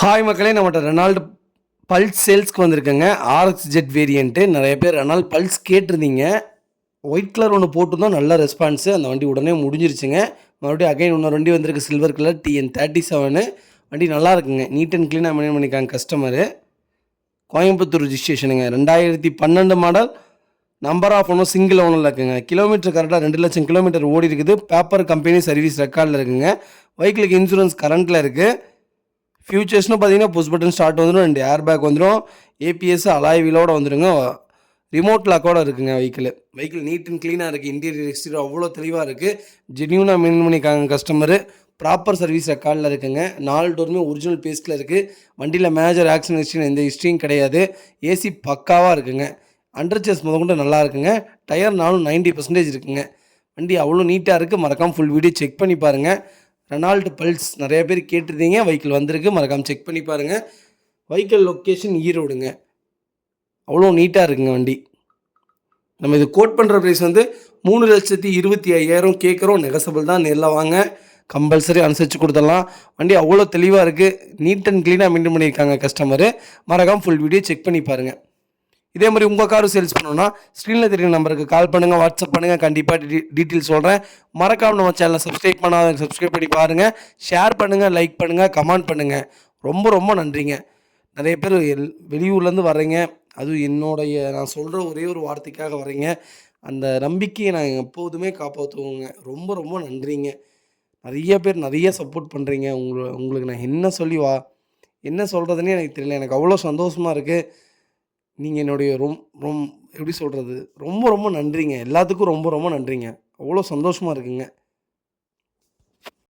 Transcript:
Hi மக்களே, நம்மகிட்ட Renault Pulse சேல்ஸ்க்கு வந்திருக்குங்க. RX Z variant. நிறைய பேர் ரெனால்டு பல்ஸ் கேட்டிருந்தீங்க. ஒயிட் கலர் ஒன்று போட்டிருந்தோம், நல்ல ரெஸ்பான்ஸு. அந்த வண்டி உடனே முடிஞ்சிருச்சுங்க. மறுபடியும் அகைன் இன்னொரு வண்டி வந்திருக்கு, சில்வர் கலர் TN37. வண்டி நல்லா இருக்குங்க, நீட் அண்ட் க்ளீனாக மெயின்டைன் பண்ணியிருக்காங்க கஸ்டமரு. கோயம்புத்தூர் ரிஜிஸ்ட்ரேஷனுங்க, 2012 மாடல். நம்பர் ஆஃப் ஒன்றும் சிங்கிள் ஓனரில் இருக்குங்க. கிலோமீட்டர் கரெக்டாக 2 லட்சம் கிலோமீட்டர் ஓடி இருக்குது. பேப்பர் கம்பெனி சர்வீஸ் ரெக்கார்டில் இருக்குங்க. பைக்கிலுக்கு இன்சூரன்ஸ் கரண்ட்டில் இருக்குது. ஃபியூச்சர்ஸ்னு பார்த்தீங்கன்னா புஷ் பட்டன் ஸ்டார்ட் வந்துடும், 2 ஏர் பேக் வந்துடும், ஏபிஎஸ் அலாய் வீலோடு வந்துடுங்க, ரிமோட் லாக்கோடு இருக்குங்க. வெஹிக்கிள் நீட் அண்ட் க்ளீனாக இருக்குது. இன்டீரியர் எக்ஸ்டீரியர் அவ்வளோ தெளிவாக இருக்குது. ஜென்யூனாக மெயின் பண்ணிக்காங்க கஸ்டமரு. ப்ராப்பர் சர்வீஸ் ரெக்கார்டில் இருக்குங்க. 4 டோருமே ஒரிஜினல் பேஸ்ட்டில் இருக்குது. வண்டியில் மேஜர் ஆக்சிடென்ட் ஹிஸ்ட்ரி எந்த ஹிஸ்ட்ரியும் கிடையாது. ஏசி பக்காவாக இருக்குங்க. அண்டர் சேஸ் முதற்கொண்டு நல்லா இருக்குங்க. டயர் 90% இருக்குங்க. வண்டி அவ்வளோ நீட்டாக இருக்குது. மறக்காமல் ஃபுல் வீடியோ செக் பண்ணி பாருங்கள். ரெனால்டு பல்ஸ் நிறைய பேர் கேட்டிருந்தீங்க, வெஹிக்கிள் வந்திருக்கு, மறக்காமல் செக் பண்ணி பாருங்கள். வெஹிக்கிள் லொக்கேஷன் ஈரோடுங்க. அவ்வளோ நீட்டாக இருக்குங்க வண்டி. நம்ம இது கோட் பண்ணுற ப்ரைஸ் வந்து 3,25,000 கேட்குறோம். நெகசபிள் தான், நேரில் வாங்க, கம்பல்சரி அனுசரித்து கொடுத்துடலாம். வண்டி அவ்வளோ தெளிவாக இருக்குது, நீட் அண்ட் க்ளீனாக மெயின்டைன் பண்ணியிருக்காங்க கஸ்டமரு. மறக்காமல் ஃபுல் வீடியோ செக் பண்ணி பாருங்கள். இதே மாதிரி உங்கள் காரும் சேல்ஸ் பண்ணணுன்னா ஸ்க்ரீனில் தெரியும் நம்பருக்கு கால் பண்ணுங்கள், வாட்ஸ்அப் பண்ணுங்கள். கண்டிப்பாக டீட்டெயில்ஸ் சொல்கிறேன். மறக்காமல் நம்ம சேனலை சப்ஸ்கிரைப் பண்ணாத சப்ஸ்கிரைப் பண்ணி பாருங்கள். ஷேர் பண்ணுங்கள், லைக் பண்ணுங்கள், கமெண்ட் பண்ணுங்கள். ரொம்ப ரொம்ப நன்றிங்க. நிறைய பேர் வெளியூர்லேருந்து வர்றீங்க, அதுவும் நான் சொல்கிற ஒரே ஒரு வார்த்தைக்காக வர்றீங்க. அந்த நம்பிக்கையை நான் எப்போதுமே காப்பாற்றுவோங்க. ரொம்ப ரொம்ப நன்றிங்க. நிறைய பேர் நிறைய சப்போர்ட் பண்ணுறீங்க. உங்களுக்கு நான் என்ன சொல்கிறதுனே எனக்கு தெரியல. எனக்கு அவ்வளோ சந்தோஷமாக இருக்குது. நீங்கள் என்னுடைய எப்படி சொல்கிறது, ரொம்ப ரொம்ப நன்றிங்க. எல்லாத்துக்கும் ரொம்ப ரொம்ப நன்றிங்க. அவ்வளோ சந்தோஷமாக இருக்குங்க.